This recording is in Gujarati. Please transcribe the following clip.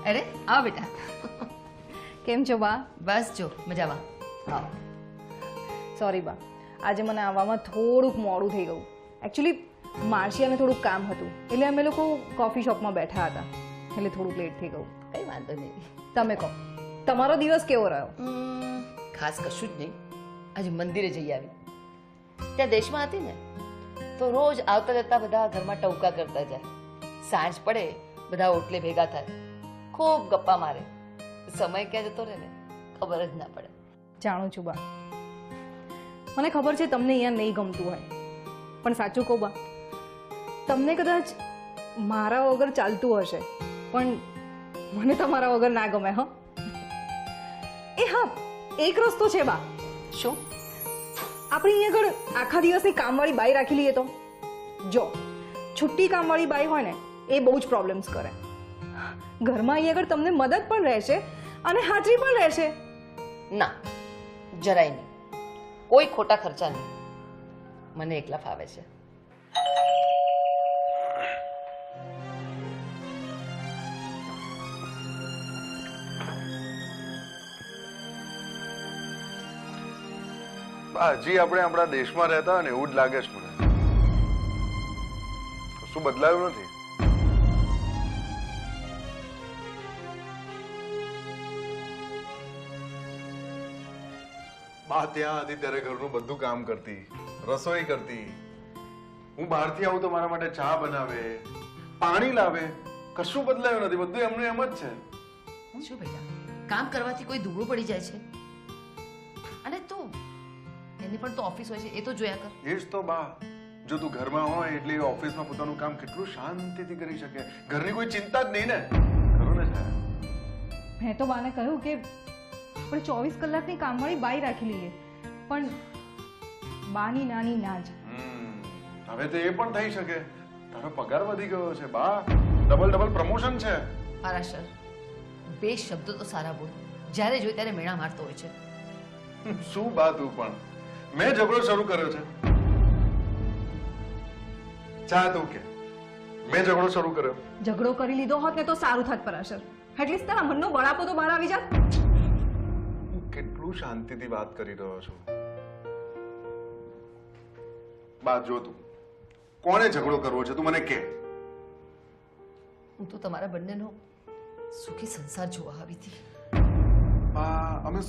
અરે આવો બેટા. કેમ છો બા? બસ જો મજામાં. આવો. સોરી બા, આજે મને આવવામાં થોડુંક મોડું થઈ ગયું. એકચ્યુઅલી માર્શિયાને થોડુંક કામ હતું એટલે અમે લોકો કોફી શોપમાં બેઠા હતા એટલે થોડુંક લેટ થઈ ગયું. કઈ વાંધો નહીં. તમે કહો, તમારો દિવસ કેવો રહ્યો? ખાસ કશું જ નહીં. આજે મંદિરે જઈ આવી. ત્યાં દેશમાં હતી ને તો રોજ આવતા જતા બધા ઘરમાં ટવકા કરતા જાય. સાંજ પડે બધા ઓટલે ભેગા થાય, ખૂબ ગપ્પા મારે. સમય ક્યાં જતો રહે ને ખબર જ ના પડે. જાણું છું બા, મને ખબર છે તમને અહીંયા નહીં ગમતું હોય, પણ સાચું કહું બા, તમને કદાચ મારા વગર ચાલતું હશે પણ મને તમારા વગર ના ગમે. હો એ હા, એક રસ્તો છે બા. શું? આપણે અહીંયા આગળ આખા દિવસની કામવાળી બાઈ રાખી લઈએ તો? જો છુટ્ટી કામવાળી બાઈ હોય ને એ બહુ જ પ્રોબ્લેમ્સ કરે. ઘરમાં અહીંયા આગળ તમને મદદ પણ રહેશે અને હાજરી પણ રહેશે. ના, જરાય નહીં. કોઈ ખોટા ખર્ચા નહીં. મને એકલા ફાવે છે. હજી આપણે આપણા દેશમાં રહેતા હોય ને એવું જ લાગે છે મને. કશું બદલાયું નથી. બા ત્યાં હતી ત્યારે ઘરનું બધું કામ કરતી, રસોઈ કરતી. હું બહારથી આવું તો મારા માટે ચા બનાવે, પાણી લાવે. કશું બદલાયું નથી, બધું એમનું એમ જ છે. શું બેટા, કામ કરવાથી કોઈ દુબળું પડી જાય છે? અને તું એની પણ તો ઓફિસ હોય છે, એ તો જોયા કર. એ જ તો બા, જો તું ઘરમાં હોય એટલે એ ઓફિસમાં પોતાનું કામ કેટલું શાંતિથી કરી શકે. ઘરની કોઈ ચિંતા જ નહીં ને. ખરું ને સાહેબ? મેં તો બાને કહ્યું કે આપણે 24 કલાકની કામવાળી બાઈ રાખી લઈએ, પણ બાની નાની ના જ. હવે તો એ પણ થઈ શકે. તારો પગાર વધી ગયો છે બા, ડબલ પ્રમોશન છે. પારાશર, બે શબ્દો તો સારા બોલ. જ્યારે જોઈ ત્યારે મેણા મારતો હોય છે. શું બા તું પણ? મેં ઝઘડો શરૂ કર્યો છે? ચા તું કે મેં ઝઘડો શરૂ કર્યો? ઝઘડો કરી લીધો હોત ને તો સારું થાત પરાશર. એટલીસ્ટ તારા મનનો બળાપો તો બહાર આવી જાત. હું કેટલું શાંતિથી વાત કરી રહ્યો છું. બા જો તું, કોણે ઝઘડો કરવો છે તું મને કે. હું તો તમારા બંનેનો સુખી સંસાર જોવા આવી હતી. બા અમે